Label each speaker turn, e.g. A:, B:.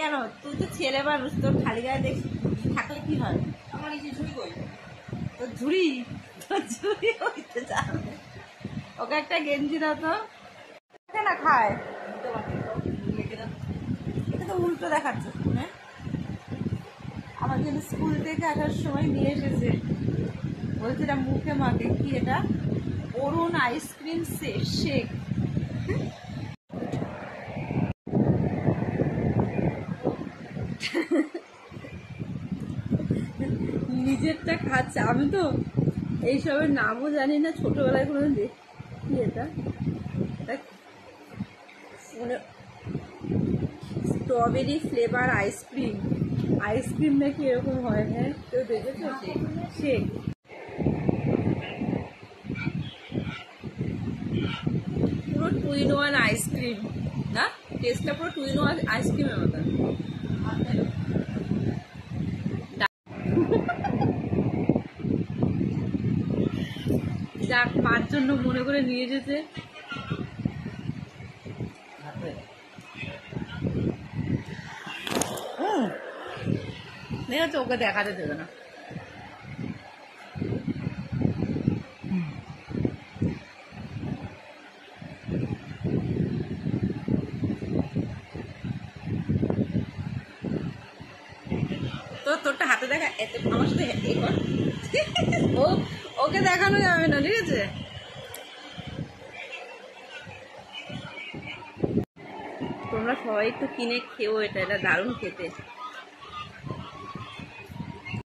A: কেন তুই তো ছেলে মানুষ, তোর খালি গায়ে দেখ থাকলে কি হয়?
B: আমার এই যে ঝুড়ি কই,
A: তোর ঝুড়ি, তোর ঝুড়ি হইতে যাবে। ওকে একটা গেঞ্জি দাও তো। না খায়, এটা তো উল্টো দেখাচ্ছে শুনে। আমার জন্য স্কুল থেকে আসার সময় নিয়ে এসেছে, বলছে এটা মুখে মাকে। কি এটা? অরুণ আইসক্রিম শেক। নিজেরটা খাচ্ছে, আমি তো এইসবের নামও জানি না, ছোটবেলায় কোনো দেখ। কি এটা? Strawberry flavour ice cream. আইসক্রিম নাকি এরকম হয়? হ্যাঁ, কেউ দেখেছো? শেক। পুরো 2-in-1 আইসক্রিম না, টেস্টটা পুরো 2-in-1 আইসক্রিমের মতো। যাক, মার জন্য মনে করে নিয়ে যেতে। দেখেছো, ওকে দেখাতে দেবে না। তো তোরটা হাতে দেখা, এত আমার সাথে ও, ওকে দেখানো যাবে না, ঠিক আছে? তোমরা সবাই একটু কিনে খেও, এটা দারুণ খেতে।